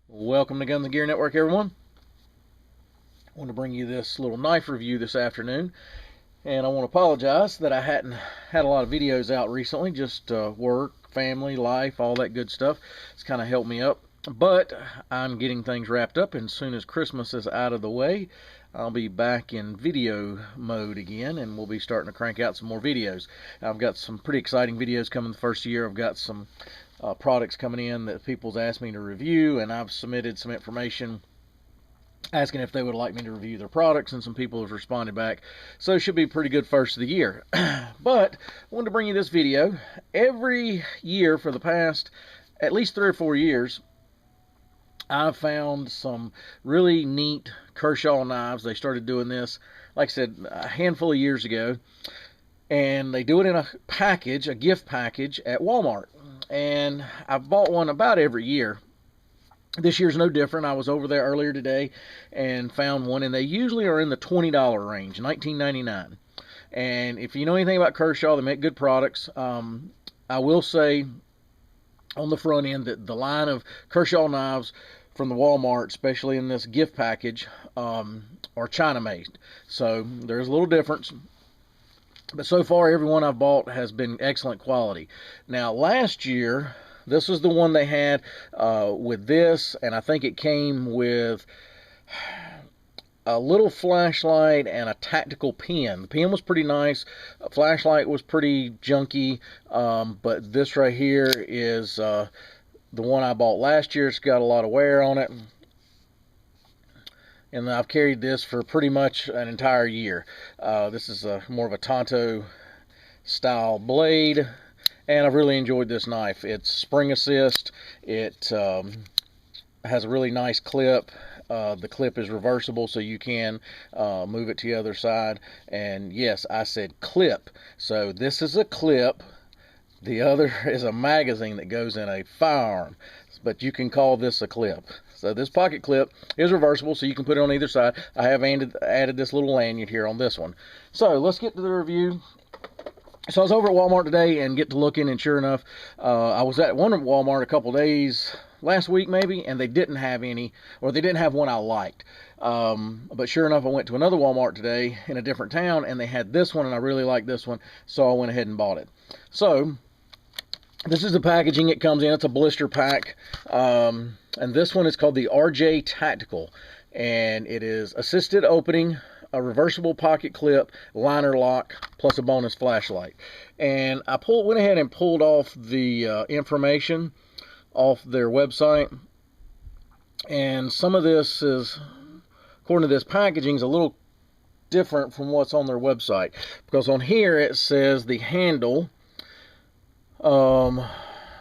Welcome to Guns and Gear Network, everyone. I want to bring you this little knife review this afternoon, and I want to apologize that I hadn't had a lot of videos out recently. Just work, family, life, all that good stuff. It's kind of helped me up, but I'm getting things wrapped up, and as soon as Christmas is out of the way, I'll be back in video mode again, and we'll be starting to crank out some more videos. I've got some pretty exciting videos coming the first year. I've got some products coming in that people's asked me to review, and I've submitted some information asking if they would like me to review their products, and some people have responded back. So it should be a pretty good first of the year. But I wanted to bring you this video. Every year for the past at least 3 or 4 years, I've found some really neat Kershaw knives. They started doing this, like I said, a handful of years ago, and they do it in a package, a gift package at Walmart. And I've bought one about every year. This year's no different. I was over there earlier today and found one, and they usually are in the $20 range, $19.99. And if you know anything about Kershaw, they make good products. I will say on the front end that the line of Kershaw knives from the Walmart, especially in this gift package, are China made. So there's a little difference. But so far, every one I've bought has been excellent quality. Now, last year, this was the one they had with this, and I think it came with a little flashlight and a tactical pen. The pen was pretty nice. A flashlight was pretty junky, but this right here is the one I bought last year. It's got a lot of wear on it, and I've carried this for pretty much an entire year. This is more of a Tonto style blade, and I've really enjoyed this knife. It's spring assist. It has a really nice clip. The clip is reversible, so you can move it to the other side. And yes, I said clip. So this is a clip. The other is a magazine that goes in a firearm, but you can call this a clip. So this pocket clip is reversible, so you can put it on either side. I have added this little lanyard here on this one. So let's get to the review. So I was over at Walmart today and get to looking, and sure enough, I was at one Walmart a couple days last week maybe, and they didn't have any, or they didn't have one I liked. But sure enough, I went to another Walmart today in a different town, and they had this one, and I really liked this one, so I went ahead and bought it. So this is the packaging it comes in. It's a blister pack, and this one is called the RJ Tactical, and it is assisted opening, a reversible pocket clip, liner lock, plus a bonus flashlight. And I went ahead and pulled off the information off their website, and some of this is, according to this packaging, is a little different from what's on their website, because on here it says the handle,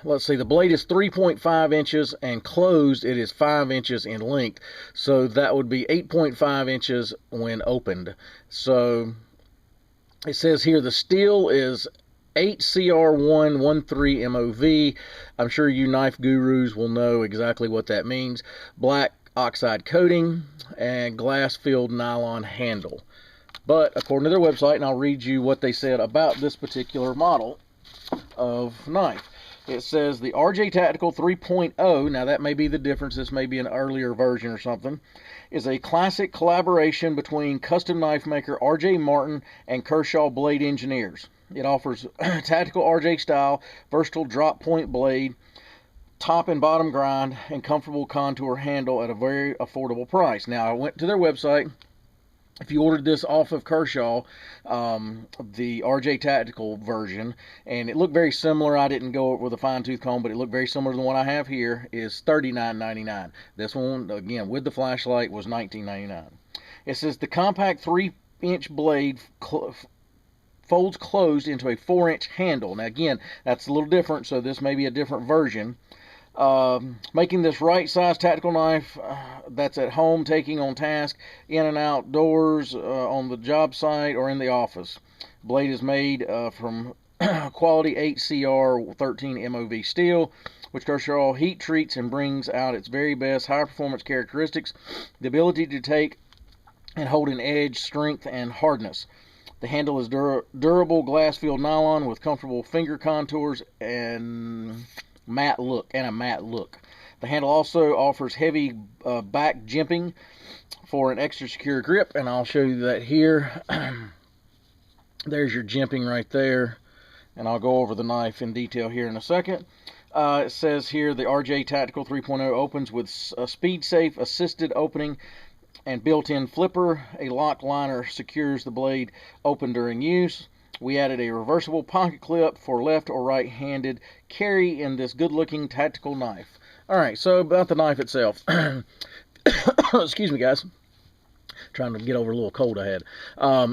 let's see, the blade is 3.5 inches, and closed it is 5 inches in length, so that would be 8.5 inches when opened. So it says here the steel is 8CR113 MOV. I'm sure you knife gurus will know exactly what that means. Black oxide coating and glass-filled nylon handle. But according to their website, and I'll read you what they said about this particular model of knife. It says the RJ Tactical 3.0, now that may be the difference, this may be an earlier version or something, is a classic collaboration between custom knife maker RJ Martin and Kershaw blade engineers. It offers tactical RJ style, versatile drop point blade, top and bottom grind, and comfortable contour handle at a very affordable price. Now, I went to their website. If you ordered this off of Kershaw, the RJ Tactical version, and it looked very similar. I didn't go with a fine-tooth comb, but it looked very similar to the one I have here, is $39.99. This one, again, with the flashlight, was $19.99. It says the compact 3-inch blade folds closed into a 4-inch handle. Now, again, that's a little different, so this may be a different version. Making this right size tactical knife that's at home, taking on task, in and outdoors, on the job site, or in the office. Blade is made from quality 8CR13 MOV steel, which Kershaw heat treats and brings out its very best high performance characteristics, the ability to take and hold an edge, strength, and hardness. The handle is durable glass-filled nylon with comfortable finger contours and a matte look. The handle also offers heavy back jimping for an extra secure grip, and I'll show you that here. There's your jimping right there, and I'll go over the knife in detail here in a second. It says here the RJ Tactical 3.0 opens with a speed-safe assisted opening and built-in flipper. A lock liner secures the blade open during use. We added a reversible pocket clip for left or right-handed carry in this good-looking tactical knife. All right, so about the knife itself. Excuse me, guys. Trying to get over a little cold I had.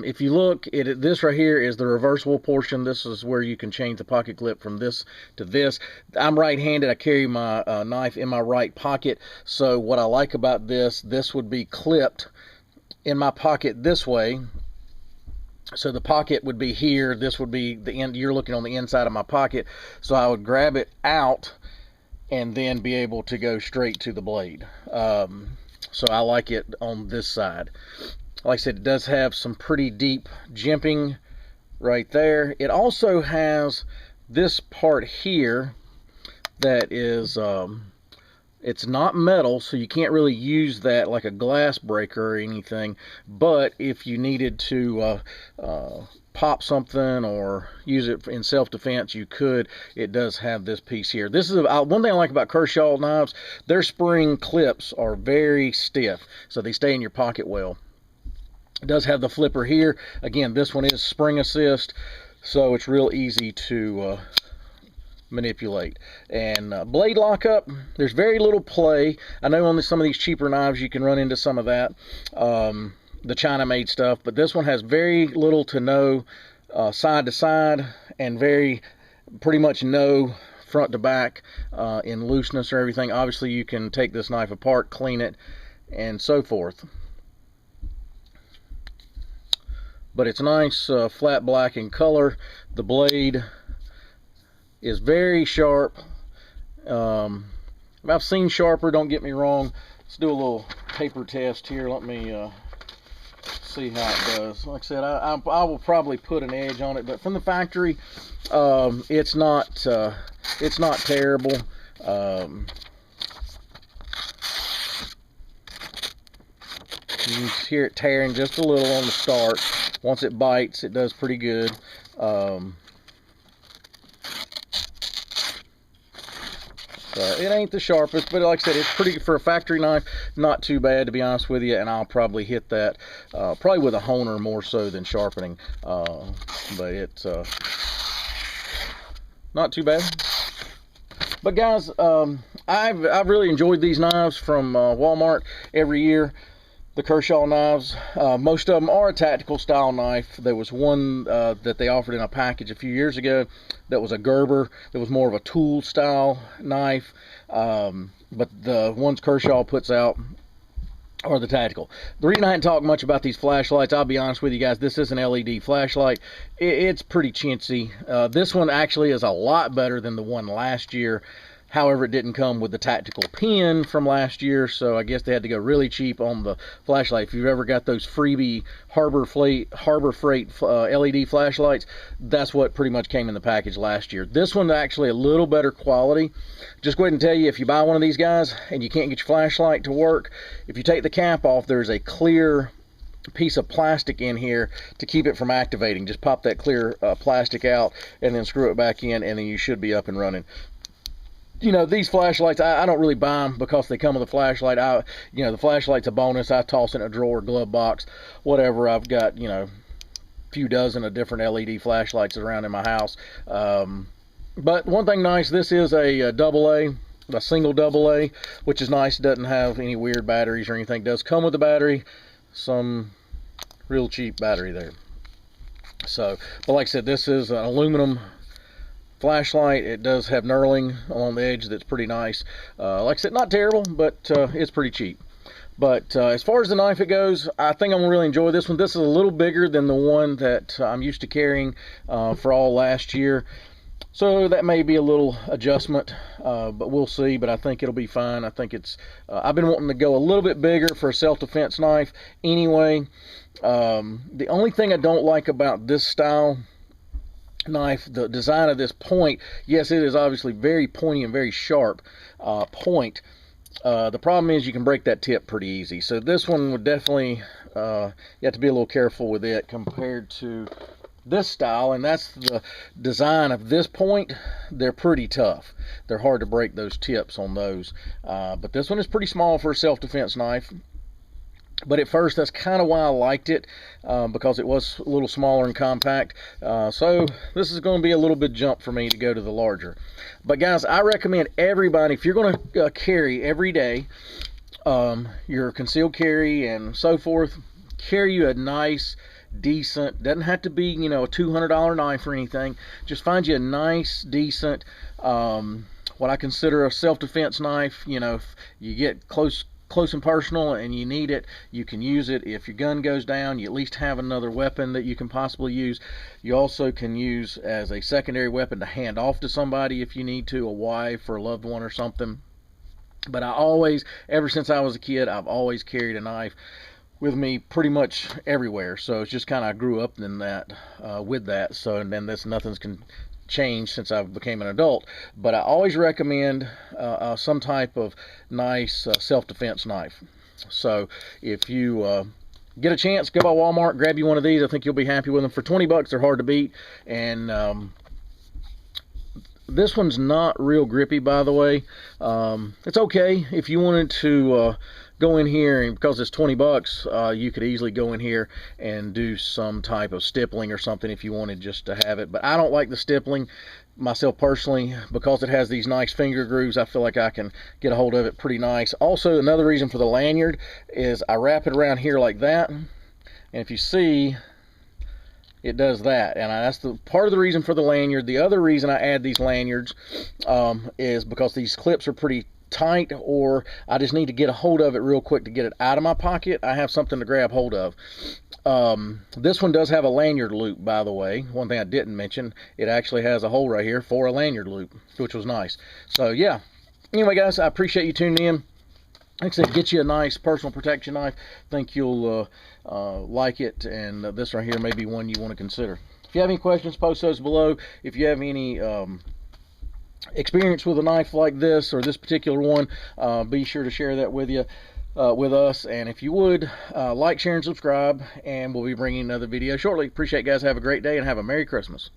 If you look at it, this right here is the reversible portion. This is where you can change the pocket clip from this to this. I'm right-handed. I carry my knife in my right pocket. So what I like about this would be clipped in my pocket this way. So the pocket would be here. This would be the end. You're looking on the inside of my pocket. So I would grab it out and then be able to go straight to the blade. So I like it on this side. Like I said, it does have some pretty deep jimping right there. It also has this part here that is, it's not metal, so you can't really use that like a glass breaker or anything. But if you needed to pop something or use it in self-defense, you could. It does have this piece here. This is one thing I like about Kershaw knives. Their spring clips are very stiff, so they stay in your pocket well. It does have the flipper here. Again, this one is spring assist, so it's real easy to manipulate. And blade lockup, there's very little play. I know on some of these cheaper knives you can run into some of that, the China made stuff, but this one has very little to no side to side, and pretty much no front to back in looseness or everything. Obviously you can take this knife apart, clean it, and so forth. But it's nice flat black in color. The blade is very sharp. I've seen sharper, don't get me wrong. Let's do a little paper test here. Let me see how it does. Like I said, I will probably put an edge on it, but from the factory, it's not terrible. You can hear it tearing just a little on the start. Once it bites, it does pretty good. It ain't the sharpest, but like I said, it's pretty, for a factory knife, not too bad, to be honest with you. And I'll probably hit that probably with a honer more so than sharpening, but it's not too bad. But guys, I've really enjoyed these knives from Walmart every year. The Kershaw knives, most of them are a tactical style knife. There was one that they offered in a package a few years ago that was a Gerber, that was more of a tool style knife, but the ones Kershaw puts out are the tactical. The reason I hadn't talked much about these flashlights, I'll be honest with you guys, this is an LED flashlight. It's pretty chintzy. This one actually is a lot better than the one last year. However, it didn't come with the tactical pin from last year, so I guess they had to go really cheap on the flashlight. If you've ever got those freebie Harbor Freight LED flashlights, that's what pretty much came in the package last year. This one's actually a little better quality. Just go ahead and tell you, if you buy one of these guys and you can't get your flashlight to work, if you take the cap off, there's a clear piece of plastic in here to keep it from activating. Just pop that clear plastic out and then screw it back in, and then you should be up and running. You know, these flashlights, I don't really buy them because they come with a flashlight. You know, the flashlight's a bonus. I toss in a drawer, glove box, whatever. I've got, you know, a few dozen of different LED flashlights around in my house. But one thing nice, this is a single AA, which is nice. It doesn't have any weird batteries or anything. It does come with a battery, some real cheap battery there. So, but like I said, this is an aluminum flashlight. It does have knurling along the edge that's pretty nice. Like I said, not terrible, but it's pretty cheap. But as far as the knife it goes, I think I'm gonna really enjoy this one. This is a little bigger than the one that I'm used to carrying for all last year, so that may be a little adjustment, but we'll see. But I think it'll be fine. I think it's I've been wanting to go a little bit bigger for a self-defense knife anyway. The only thing I don't like about this style knife, the design of this point, yes, it is obviously very pointy and very sharp point, The problem is you can break that tip pretty easy. So this one would definitely, you have to be a little careful with it compared to this style, and that's the design of this point. They're pretty tough. They're hard to break those tips on those. But this one is pretty small for a self-defense knife. But at first, that's kind of why I liked it, because it was a little smaller and compact. So this is going to be a little bit jump for me to go to the larger. But guys, I recommend everybody, if you're going to carry every day, your concealed carry and so forth, carry you a nice, decent, doesn't have to be, you know, a $200 knife or anything. Just find you a nice, decent, what I consider a self-defense knife. You know, if you get close and personal and you need it, you can use it. If your gun goes down, you at least have another weapon that you can possibly use. You also can use as a secondary weapon to hand off to somebody if you need to, a wife or a loved one or something. But I always, ever since I was a kid, I've always carried a knife with me pretty much everywhere. So it's just kind of, I grew up in that, with that. So, and then nothing's changed since I became an adult. But I always recommend some type of nice self-defense knife. So if you get a chance, go by Walmart, grab you one of these. I think you'll be happy with them. For 20 bucks, they're hard to beat. And this one's not real grippy, by the way. It's okay if you wanted to go in here, and because it's 20 bucks, you could easily go in here and do some type of stippling or something if you wanted just to have it. But I don't like the stippling myself personally, because it has these nice finger grooves. I feel like I can get a hold of it pretty nice. Also, another reason for the lanyard is I wrap it around here like that, and if you see, it does that. And that's the part of the reason for the lanyard. The other reason I add these lanyards is because these clips are pretty tight, or I just need to get a hold of it real quick to get it out of my pocket. I have something to grab hold of. This one does have a lanyard loop, by the way. One thing I didn't mention, it actually has a hole right here for a lanyard loop, which was nice. So yeah, anyway guys, I appreciate you tuning in. Like I said, get you a nice personal protection knife. Think you'll like it, and this right here may be one you want to consider. If you have any questions, post those below. If you have any experience with a knife like this or this particular one, be sure to share that with us. And if you would, like, share, and subscribe, and we'll be bringing another video shortly. Appreciate it, guys. Have a great day and have a Merry Christmas.